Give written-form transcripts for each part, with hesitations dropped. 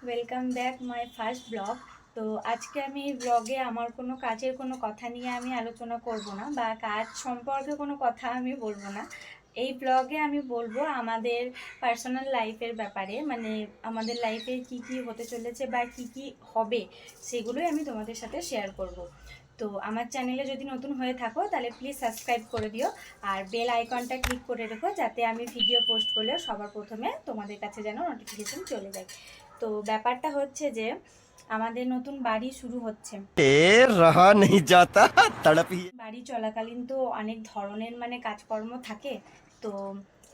Welcome back my first blog. তো আজকে আমি এই ব্লগে আমার কোনো কাজের কোনো কথা নিয়ে আমি আলোচনা করব না, বা কাজ সম্পর্কে কোনো কথা আমি বলবো না। এই ব্লগে আমি বলবো আমাদের পার্সোনাল লাইফের ব্যাপারে, মানে আমাদের লাইফে কি কি হতে চলেছে বা কি কি হবে সেগুলোই আমি তোমাদের সাথে শেয়ার করব। তো আমার চ্যানেলে যদি নতুন হয়ে থাকো তাহলে প্লিজ সাবস্ক্রাইব করে দিও, আর বেল আইকনটা ক্লিক করে রেখো যাতে আমি ভিডিও পোস্ট করলে সবার প্রথমে তোমাদের কাছে যেন নোটিফিকেশন চলে যায়। তো ব্যাপারটা হচ্ছে যে আমাদের নতুন বাড়ি শুরু হচ্ছে। रहा नहीं जाता तड़प ही। বাড়ি চলাকালীন তো অনেক ধরনের মানে কাজকর্ম থাকে। তো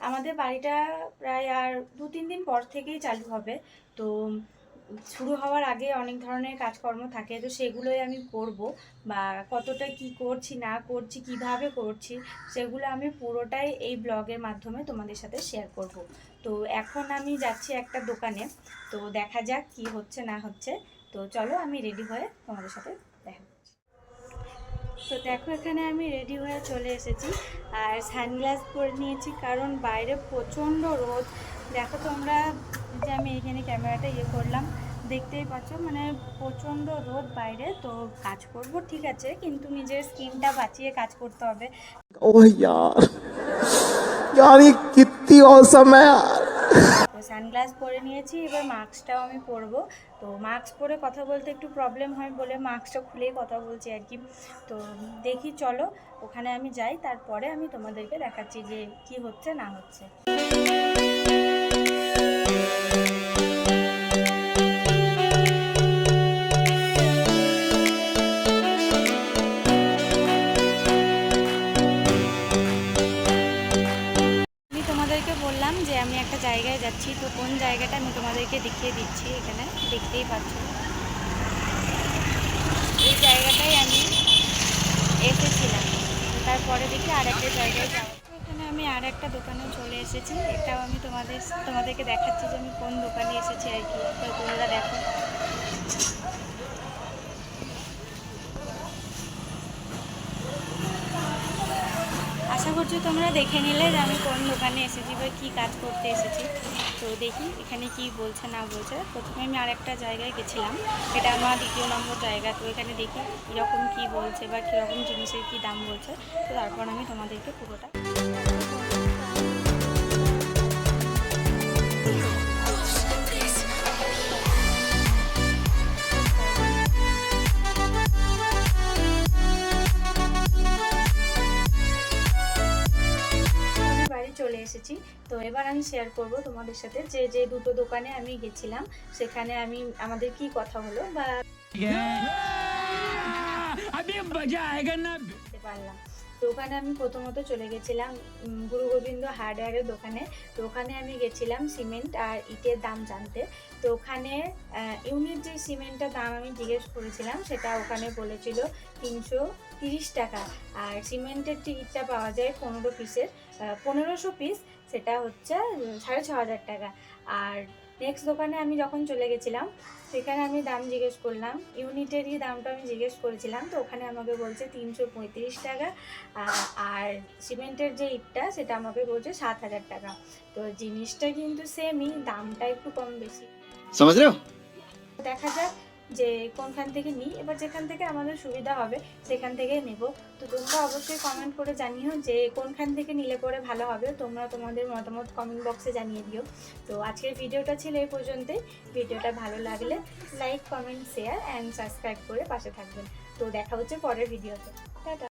আমাদের বাড়িটা প্রায় আর 2-3 দিন পর থেকেই চালু হবে। তো শুরু হওয়ার আগে অনেক ধরনের কাজকর্ম থাকে, তো সেগুলোই আমি করব, বা কতটা কি করছি না করছি কিভাবে করছি সেগুলো আমি পুরোটাই এই ব্লগের মাধ্যমে তোমাদের সাথে শেয়ার করব। তো এখন আমি যাচ্ছি একটা দোকানে, তো দেখা যাক কি হচ্ছে না হচ্ছে। তো চলো আমি রেডি হয়ে তোমাদের সাথে দেখা। তো দেখো এখানে আমি রেডি হয়ে চলে এসেছি, আর সানগ্লাস পরে নিয়েছি কারণ বাইরে প্রচণ্ড রোদ। দেখো তোমরা যে আমি এখানে ক্যামেরাটা করলাম, দেখতেই পাচ্ছ মানে প্রচণ্ড রোদ বাইরে। তো কাজ করব ঠিক আছে, কিন্তু নিজের স্কিনটা বাঁচিয়ে কাজ করতে হবে। ओह यार यार ये कितनी औसम है यार। তো সানগ্লাস পরে নিয়েছি, এবার মাস্কটাও আমি পরবো। তো মাস্ক পরে কথা বলতে একটু প্রবলেম হয় বলে মাস্কটা খুলেই কথা বলছি আর কি। তো দেখি চলো ওখানে আমি যাই, তারপরে আমি তোমাদেরকে দেখাচ্ছি যে কি হচ্ছে না হচ্ছে। আমি তোমাদেরকে বললাম যে আমি একটা জায়গায় যাচ্ছি, তো কোন জায়গাটা আমি তোমাদেরকে দেখিয়ে দিচ্ছি। এখানে দেখতেই পাচ্ছ এই জায়গাটাই আমি এসেছিলাম। তারপরে দেখি আর একটা জায়গায় যাবো। এখানে আমি আর একটা দোকানে চলে এসেছি, এটাও আমি তোমাদেরকে দেখাচ্ছি যে আমি কোন দোকানে এসেছি আর কি। তো তোমরা দেখো, আশা করছি তোমরা দেখে নিলে যে আমি কোন দোকানে এসেছি বা কী কাজ করতে এসেছি। তো দেখি এখানে কি বলছে না বলছে। প্রথমে আমি আরেকটা জায়গায় গেছিলাম, এটা আমার 2 নম্বর জায়গা। তো এখানে দেখি কীরকম কী বলছে বা কীরকম জিনিসের কী দাম বলছে। তো তারপর আমি তোমাদেরকে পুরোটা বাড়ি চলে এসেছি। তো এবার আমি শেয়ার করব তোমাদের সাথে যে যে দুটো দোকানে আমি গেছিলাম সেখানে আমি আমাদের কি কথা হলো বা বুঝতে পারলাম। তো ওখানে আমি প্রথমত চলে গেছিলাম গুরু গোবিন্দ হার্ডওয়্যারের দোকানে। তো ওখানে আমি গেছিলাম সিমেন্ট আর ইটের দাম জানতে। তো ওখানে ইউনিট যে সিমেন্টটার দাম আমি জিজ্ঞেস করেছিলাম সেটা ওখানে বলেছিল 330 টাকা, আর সিমেন্টের যে ইটটা পাওয়া যায় 1500 পিস, সেটা হচ্ছে 6500 টাকা। আর নেক্সট দোকানে আমি যখন চলে গেছিলাম সেখানে আমি দাম জিজ্ঞেস করলাম, ইউনিটেরই দামটা আমি জিজ্ঞেস করেছিলাম। তো ওখানে আমাকে বলছে 335 টাকা, আর সিমেন্টের যে ইটটা সেটা আমাকে বলছে 7000 টাকা। তো জিনিসটা কিন্তু সেমই, দামটা একটু কম বেশি। समझ रहे हो? দেখা যাক যে কোনখান থেকে নিই, এবার যেখান থেকে আমাদের সুবিধা হবে সেখান থেকেই নেব। তো তোমরা অবশ্যই কমেন্ট করে জানিও যে কোনখান থেকে নিলে পরে ভালো হবে। তোমরা তোমাদের মতামত কমেন্ট বক্সে জানিয়ে দিও। তো আজকের ভিডিওটা ছিল এই পর্যন্তই। ভিডিওটা ভালো লাগলে like, comment, share and subscribe করে পাশে থাকবেন। তো দেখা হচ্ছে পরের ভিডিওতে। টাটা।